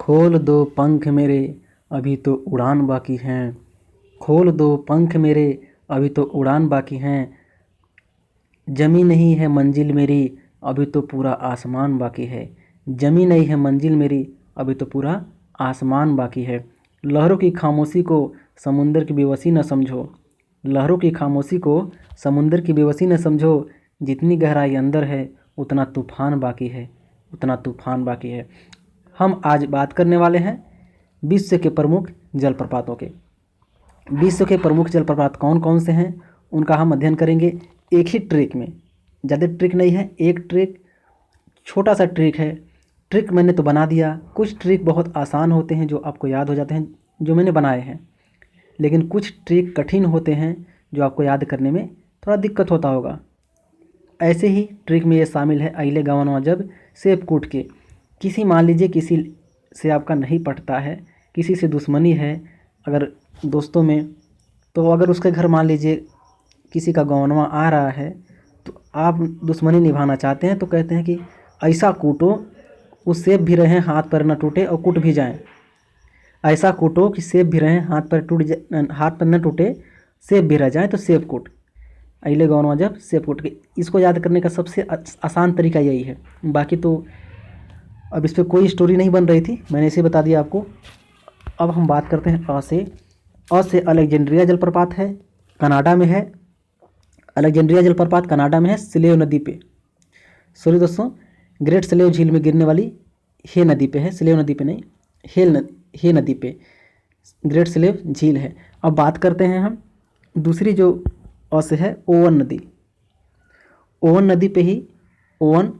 खोल दो पंख मेरे अभी तो उड़ान बाकी हैं। खोल दो पंख मेरे अभी तो उड़ान बाकी हैं। जमी नहीं है मंजिल मेरी अभी तो पूरा आसमान बाकी है। जमी नहीं है मंजिल मेरी अभी तो पूरा आसमान बाकी है। लहरों की खामोशी को समुंदर की बेबसी न समझो। लहरों की खामोशी को समुंदर की बेबसी न समझो। जितनी गहराई अंदर है उतना तूफान बाकी है, उतना तूफान बाकी है। हम आज बात करने वाले हैं विश्व के प्रमुख जलप्रपातों के। विश्व के प्रमुख जलप्रपात कौन कौन से हैं उनका हम अध्ययन करेंगे एक ही ट्रिक में। ज़्यादा ट्रिक नहीं है, एक ट्रिक, छोटा सा ट्रिक है। ट्रिक मैंने तो बना दिया। कुछ ट्रिक बहुत आसान होते हैं जो आपको याद हो जाते हैं, जो मैंने बनाए हैं। लेकिन कुछ ट्रिक कठिन होते हैं जो आपको याद करने में थोड़ा दिक्कत होता होगा। ऐसे ही ट्रिक में ये शामिल है अगले गवनवा जब सेब कूट के। किसी मान लीजिए किसी से आपका नहीं पटता है, किसी से दुश्मनी है अगर दोस्तों में, तो अगर उसके घर मान लीजिए किसी का गौनवा आ रहा है तो आप दुश्मनी निभाना चाहते हैं तो कहते हैं कि ऐसा कूटो उस सेब भी रहें हाथ पर न टूटे और कूट भी जाएं। ऐसा कूटो कि सेब भी रहें हाथ पर न टूटे, सेब भी रह जाए तो सेब कूट। अगले गौनवा जब सेब कूट के, इसको याद करने का सबसे आसान तरीका यही है। बाकी तो अब इस पर कोई स्टोरी नहीं बन रही थी, मैंने इसे बता दिया आपको। अब हम बात करते हैं अ से अलेक्जेंड्रिया जलप्रपात है, कनाडा में है। अलेक्जेंड्रिया जलप्रपात कनाडा में है, स्लेव नदी पे। सॉरी दोस्तों, ग्रेट स्लेव झील में गिरने वाली हे नदी पे है, स्लेव नदी पे नहीं, हे नदी पे ग्रेट स्लेव झील है। अब बात करते हैं हम दूसरी जो अ से है, ओवन नदी। ओवन नदी पे ही ओवन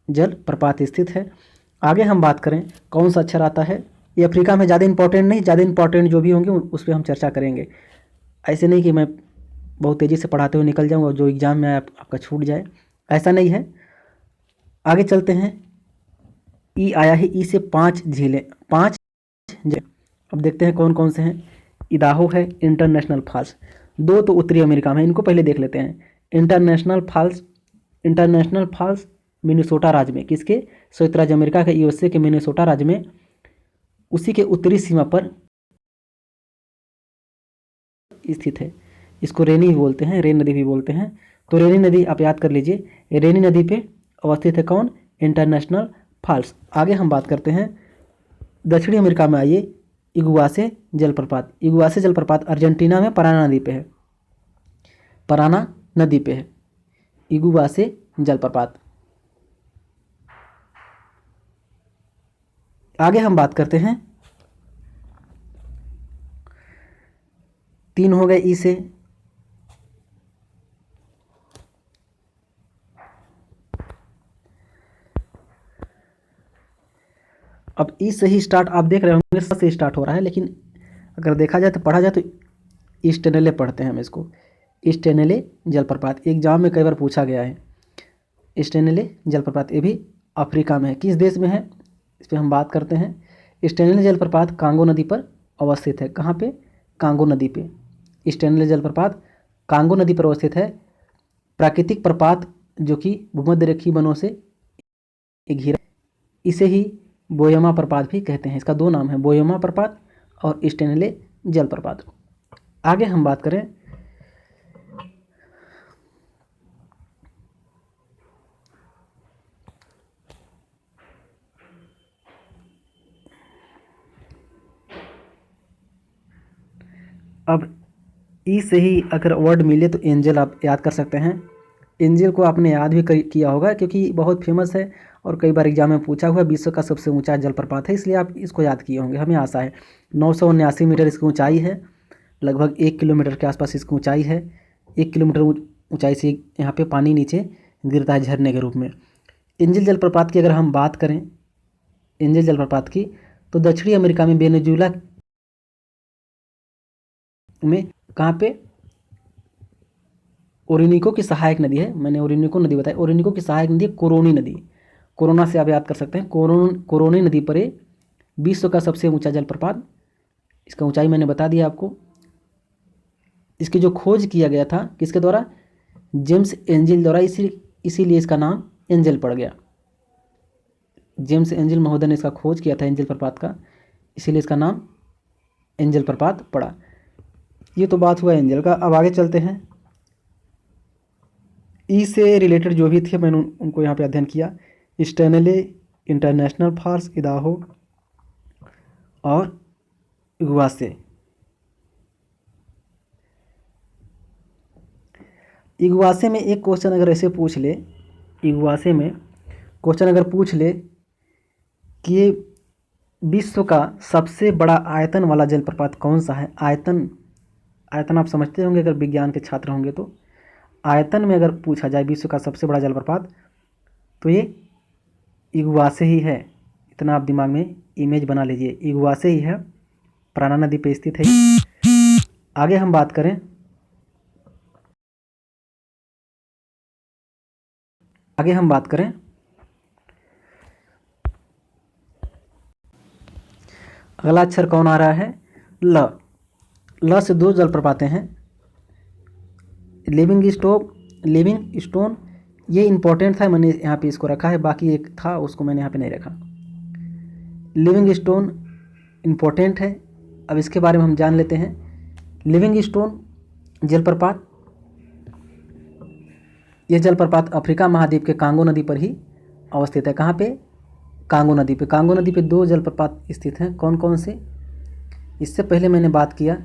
जल प्रपात स्थित है। आगे हम बात करें कौन सा अक्षर आता है, ये अफ्रीका में ज़्यादा इंपॉर्टेंट नहीं, ज़्यादा इंपॉर्टेंट जो भी होंगे उस पर हम चर्चा करेंगे। ऐसे नहीं कि मैं बहुत तेज़ी से पढ़ाते हुए निकल जाऊँ और जो एग्ज़ाम में आपका छूट जाए, ऐसा नहीं है। आगे चलते हैं। ई आया है, ई से 5 झीलें, 5 झीलें। अब देखते हैं कौन कौन से हैं। इदाहो है, इंटरनेशनल फॉल्स, 2 तो उत्तरी अमेरिका में, इनको पहले देख लेते हैं। इंटरनेशनल फॉल्स मिनेसोटा राज्य में, किसके, संयुक्त राज्य अमेरिका के यूएसए के मिनेसोटा राज्य में, उसी के उत्तरी सीमा पर स्थित है। इसको रेनी भी बोलते हैं, रेन नदी भी बोलते हैं। तो रेनी नदी आप याद कर लीजिए, रेनी नदी पे अवस्थित है कौन, इंटरनेशनल फॉल्स। आगे हम बात करते हैं दक्षिणी अमेरिका में, आइए इगुआसे जलप्रपात। इगुआसे जलप्रपात अर्जेंटीना में पराना नदी पे है, पराना नदी पे है इगुआसे जलप्रपात। आगे हम बात करते हैं, 3 हो गए ई से। अब ई से ही स्टार्ट, आप देख रहे होंगे स से स्टार्ट हो रहा है, लेकिन अगर देखा जाए तो पढ़ा जाए तो ईस्टर्नेले पढ़ते हैं हम इसको। ईस्टर्नेले जलप्रपात एग्जाम में कई बार पूछा गया है। ईस्टर्नेले जलप्रपात ये भी अफ्रीका में है। किस देश में है इस पर हम बात करते हैं। ईस्टर्नेले जलप्रपात कांगो नदी पर अवस्थित है। कहाँ पे, कांगो नदी पे। ईस्टर्नेले जलप्रपात कांगो नदी पर अवस्थित है। प्राकृतिक प्रपात जो कि भूमध्य रेखीय वनों से घिरा, इसे ही बोयमा प्रपात भी कहते हैं। इसका 2 नाम है, बोयमा प्रपात और ईस्टर्नेले जलप्रपात। आगे हम बात करें अब ई से ही अगर वर्ड मिले तो एंजल आप याद कर सकते हैं। एंजल को आपने याद भी किया होगा क्योंकि बहुत फेमस है और कई बार एग्जाम में पूछा हुआ, विश्व का सबसे ऊंचा जलप्रपात है, इसलिए आप इसको याद किए होंगे, हमें आशा है। 979 मीटर इसकी ऊंचाई है, लगभग 1 किलोमीटर के आसपास इसकी ऊंचाई है। 1 किलोमीटर ऊंचाई से यहाँ पे पानी नीचे गिरता है झरने के रूप में। एंजल जलप्रपात की अगर हम बात करें, एंजल जलप्रपात की, तो दक्षिणी अमेरिका में वेनेजुएला में, कहाँ पे, ओरिनिको की सहायक नदी है। मैंने ओरिनिको नदी बताई, ओरिनिको की सहायक नदी है कोरोनी नदी। कोरोना से आप याद कर सकते हैं, कोरोनी नदी पर विश्व का सबसे ऊंचा जलप्रपात। इसका ऊंचाई मैंने बता दिया आपको। इसकी जो खोज किया गया था किसके द्वारा, जेम्स एंजल द्वारा, इसीलिए इसका नाम एंजल पड़ गया। जेम्स एंजल महोदय ने इसका खोज किया था एंजल प्रपात का, इसीलिए इसका नाम एंजल प्रपात पड़ा। ये तो बात हुआ एंजल का। अब आगे चलते हैं। ई से रिलेटेड जो भी थे मैंने उनको यहाँ पे अध्ययन किया। स्टेनले, इंटरनेशनल फार्स, इदाहो और इग्वासे। इग्वासे में एक क्वेश्चन अगर ऐसे पूछ ले, इग्वासे में क्वेश्चन अगर पूछ ले कि ये विश्व का सबसे बड़ा आयतन वाला जलप्रपात कौन सा है। आयतन आप समझते होंगे अगर विज्ञान के छात्र होंगे तो। आयतन में अगर पूछा जाए विश्व का सबसे बड़ा जलप्रपात तो ये इग्वासे ही है। इतना आप दिमाग में इमेज बना लीजिए, इग्वासे ही है, प्राणा नदी पे स्थित है। आगे हम बात करें, अगला अक्षर कौन आ रहा है, ल। ल से दो जलप्रपातें हैं, लिविंग स्टोन। ये इंपॉर्टेंट था, मैंने यहाँ पे इसको रखा है, बाकी एक था उसको मैंने यहाँ पे नहीं रखा। लिविंग स्टोन इम्पोर्टेंट है। अब इसके बारे में हम जान लेते हैं। लिविंग स्टोन जलप्रपात, यह जलप्रपात अफ्रीका महाद्वीप के कांगो नदी पर ही अवस्थित है। कहाँ पे, कांगो नदी पे। कांगो नदी पे दो जलप्रपात स्थित हैं। कौन कौन से, इससे पहले मैंने बात किया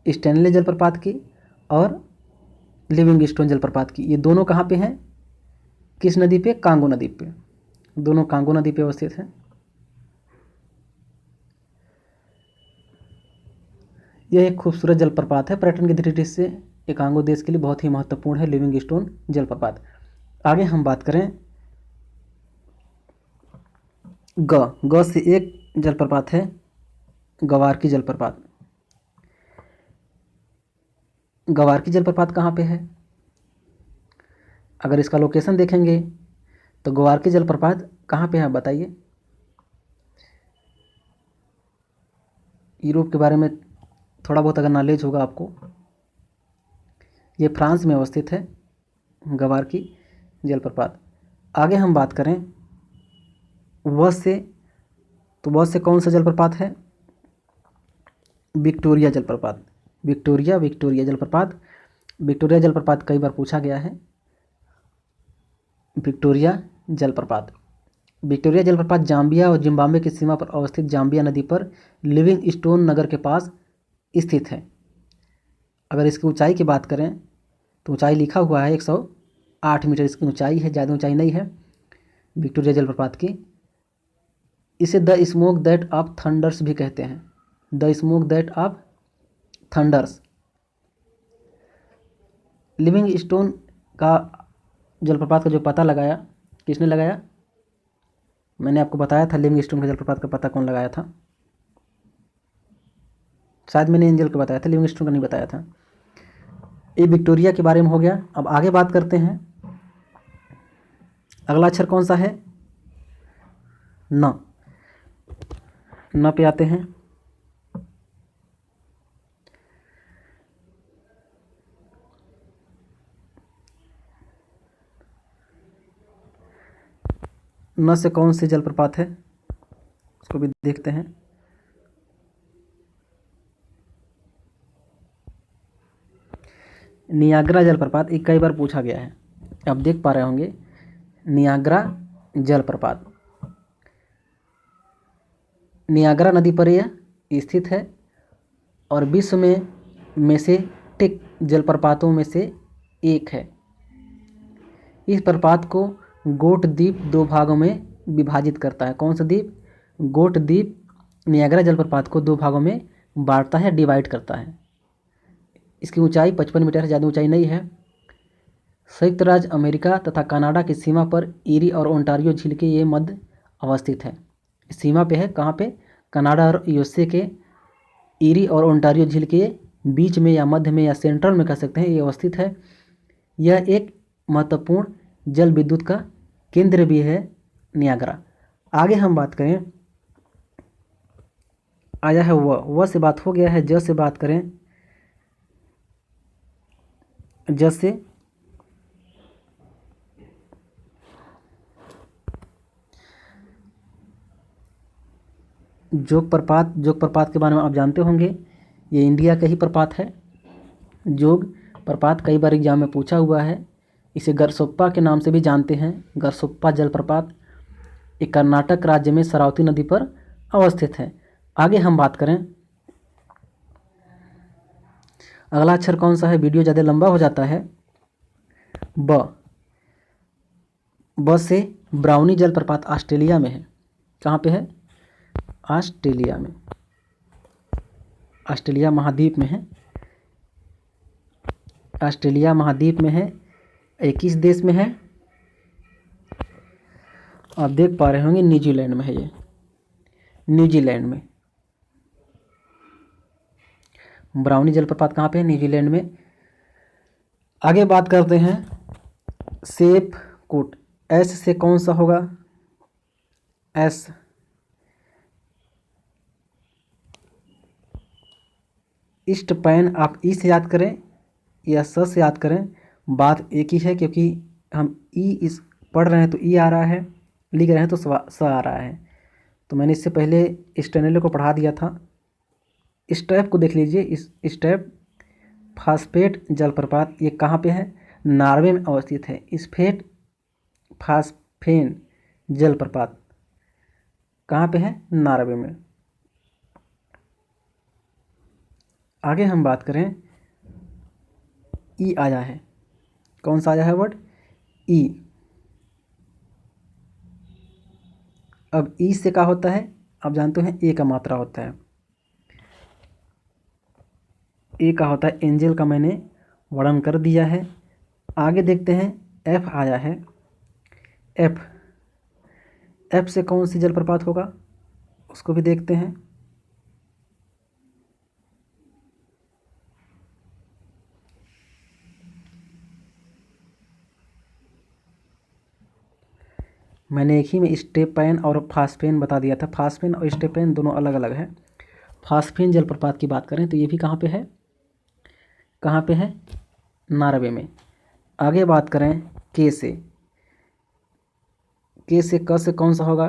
स्टैनले जलप्रपात की और लिविंग स्टोन जलप्रपात की। ये दोनों कहाँ पे हैं, किस नदी पे, कांगो नदी पे। दोनों कांगो नदी पे अवस्थित हैं। यह एक खूबसूरत जलप्रपात है। पर्यटन की दृष्टि से ये कांगो देश के लिए बहुत ही महत्वपूर्ण है, लिविंग स्टोन जलप्रपात। आगे हम बात करें, ग से एक जलप्रपात है, गवारकी जलप्रपात। गवारकी जलप्रपात कहाँ पे है, अगर इसका लोकेशन देखेंगे तो गवारकी जलप्रपात कहाँ पे है बताइए। यूरोप के बारे में थोड़ा बहुत अगर नॉलेज होगा आपको, ये फ्रांस में अवस्थित है गवारकी जलप्रपात। आगे हम बात करें व से, तो व से कौन सा जलप्रपात है, विक्टोरिया जलप्रपात। विक्टोरिया जलप्रपात। विक्टोरिया जलप्रपात कई बार पूछा गया है। विक्टोरिया जलप्रपात जाम्बिया और जिम्बाब्वे की सीमा पर अवस्थित जाम्बिया नदी पर लिविंग स्टोन नगर के पास स्थित है। अगर इसकी ऊंचाई की बात करें तो ऊंचाई लिखा हुआ है 108 मीटर इसकी ऊंचाई है, ज़्यादा ऊंचाई नहीं है विक्टोरिया जलप्रपात की। इसे the smoke that of thunder's भी कहते हैं, the smoke that of thunder's. Living stone का जलप्रपात का जो पता लगाया, किसने लगाया, मैंने आपको बताया था लिविंग स्टोन का जलप्रपात का पता कौन लगाया था, शायद मैंने एंजल को बताया था, लिविंग स्टोन का नहीं बताया था। ये विक्टोरिया के बारे में हो गया। अब आगे बात करते हैं, अगला अक्षर कौन सा है, न। न पे आते हैं। न से कौन से जलप्रपात है उसको भी देखते हैं। नियाग्रा जलप्रपात, एक कई बार पूछा गया है, आप देख पा रहे होंगे नियाग्रा जलप्रपात। नियाग्रा नदी पर यह स्थित है और विश्व में से टिक जलप्रपातों में से एक है। इस प्रपात को गोट द्वीप दो भागों में विभाजित करता है। कौन सा द्वीप, गोट द्वीप नियाग्रा जलप्रपात को दो भागों में बांटता है, डिवाइड करता है। इसकी ऊंचाई 55 मीटर है, ज़्यादा ऊंचाई नहीं है। संयुक्त राज्य अमेरिका तथा कनाडा की सीमा पर ईरी और ओंटारियो झील के ये मध्य अवस्थित है। इस सीमा पे है, कहाँ पे, कनाडा और यूएसए के ईरी और ओंटारियो झील के बीच में या मध्य में या सेंट्रल में कह सकते हैं, ये अवस्थित है। यह एक महत्वपूर्ण जल विद्युत का केंद्र भी है नियाग्रा। आगे हम बात करें, आया है व से बात हो गया है। ज से बात करें, ज से जोग प्रपात के बारे में आप जानते होंगे, ये इंडिया का ही प्रपात है। जोग प्रपात कई बार एग्जाम में पूछा हुआ है। इसे गरसोप्पा के नाम से भी जानते हैं, गरसोप्पा जलप्रपात। ये कर्नाटक राज्य में शरावती नदी पर अवस्थित है। आगे हम बात करें, अगला अक्षर कौन सा है, वीडियो ज़्यादा लंबा हो जाता है। ब से ब्राउनी जलप्रपात ऑस्ट्रेलिया में है। कहाँ पे है? ऑस्ट्रेलिया में, ऑस्ट्रेलिया महाद्वीप में है। ऑस्ट्रेलिया महाद्वीप में है। ये किस देश में है? आप देख पा रहे होंगे, न्यूजीलैंड में है ये, न्यूजीलैंड में। ब्राउनी जलप्रपात कहाँ पे है? न्यूजीलैंड में। आगे बात करते हैं सेप कोट। एस से कौन सा होगा? एस। ईस्ट पैन आप ई से याद करें या स से याद करें, बात एक ही है, क्योंकि हम ई इस पढ़ रहे हैं तो ई आ रहा है, लिख रहे हैं तो स आ रहा है। तो मैंने इससे पहले स्टेनले को पढ़ा दिया था। स्टेप को देख लीजिए। इस स्टेप फास्फेट जलप्रपात ये कहाँ पे है? नॉर्वे में अवस्थित है। स्फेट फास्फेन जलप्रपात कहाँ पे है? नॉर्वे में। आगे हम बात करें, ई आया है। कौन सा आया है वर्ड? ई। अब ई से क्या होता है? आप जानते हैं ए का मात्रा होता है। ए का होता है एंजल का, मैंने वर्णन कर दिया है। आगे देखते हैं, एफ आया है। एफ, एफ से कौन सी जलप्रपात होगा उसको भी देखते हैं। मैंने एक ही में स्टेपेन और फास्फेन बता दिया था। फास्फेन और स्टेपेन दोनों अलग अलग है। फास्फेन जलप्रपात की बात करें तो ये भी कहाँ पे है? कहाँ पे है? नॉर्वे में। आगे बात करें के से, के से क से कौन सा होगा?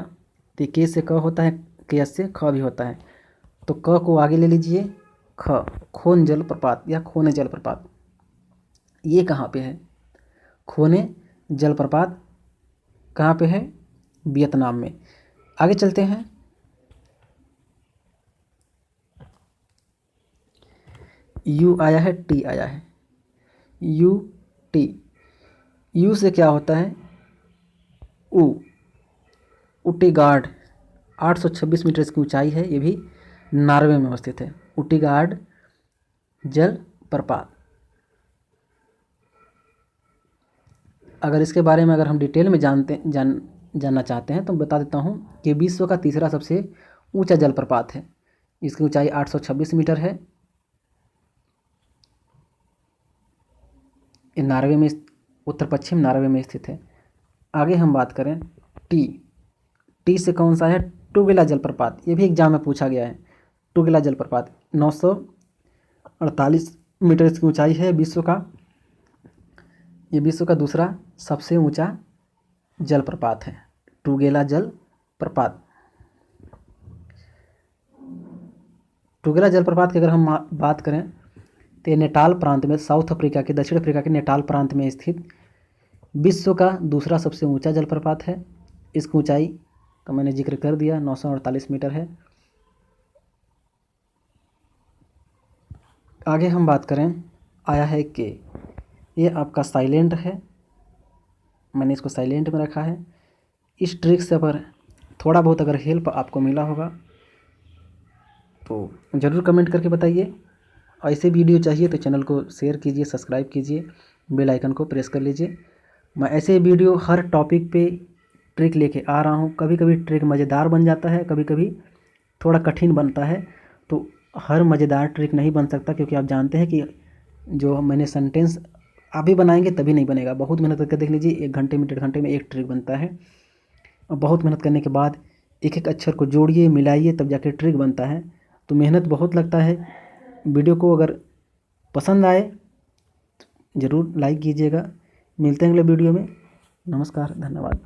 तो के से क होता है, के से ख भी होता है, तो क को आगे ले लीजिए। ख, खोन जलप्रपात या खोने जलप्रपात, ये कहाँ पे है? खोने जलप्रपात कहाँ पे है? वियतनाम में। आगे चलते हैं, यू आया है, टी आया है। यू टी, यू से क्या होता है? ऊ, उटीगाड 826 मीटर इसकी ऊंचाई है। ये भी नॉर्वे में अवस्थित है, उटीगाड जल प्रपात। अगर इसके बारे में अगर हम डिटेल में जानना चाहते हैं तो बता देता हूँ कि विश्व का तीसरा सबसे ऊंचा जलप्रपात है। इसकी ऊंचाई 826 मीटर है। ये नॉर्वे में, उत्तर पश्चिम नॉर्वे में स्थित है। आगे हम बात करें टी, टी से कौन सा है? टुगेला जलप्रपात। ये भी एग्जाम में पूछा गया है। टुगेला जलप्रपात 948 मीटर इसकी ऊंचाई है। विश्व का, ये विश्व का दूसरा सबसे ऊंचा जलप्रपात है, टुगेला जलप्रपात। टुगेला जलप्रपात की अगर हम बात करें तो नेटाल प्रांत में, साउथ अफ्रीका के, दक्षिण अफ्रीका के नेटाल प्रांत में स्थित विश्व का दूसरा सबसे ऊंचा जलप्रपात है। इसकी ऊंचाई का मैंने जिक्र कर दिया, 948 मीटर है। आगे हम बात करें, आया है के, ये आपका साइलेंट है, मैंने इसको साइलेंट में रखा है। इस ट्रिक से अगर थोड़ा बहुत अगर हेल्प आपको मिला होगा तो ज़रूर कमेंट करके बताइए। ऐसे वीडियो चाहिए तो चैनल को शेयर कीजिए, सब्सक्राइब कीजिए, बेल आइकन को प्रेस कर लीजिए। मैं ऐसे वीडियो हर टॉपिक पे ट्रिक लेके आ रहा हूँ। कभी कभी ट्रिक मज़ेदार बन जाता है, कभी कभी थोड़ा कठिन बनता है। तो हर मज़ेदार ट्रिक नहीं बन सकता, क्योंकि आप जानते हैं कि जो मैंने सेंटेंस अभी बनाएंगे तभी नहीं बनेगा। बहुत मेहनत करके देख लीजिए, 1 घंटे में 1.5 घंटे में एक ट्रिक बनता है। और बहुत मेहनत करने के बाद एक एक अक्षर को जोड़िए, मिलाइए, तब जाके ट्रिक बनता है। तो मेहनत बहुत लगता है। वीडियो को अगर पसंद आए ज़रूर लाइक कीजिएगा। मिलते हैं अगले वीडियो में। नमस्कार, धन्यवाद।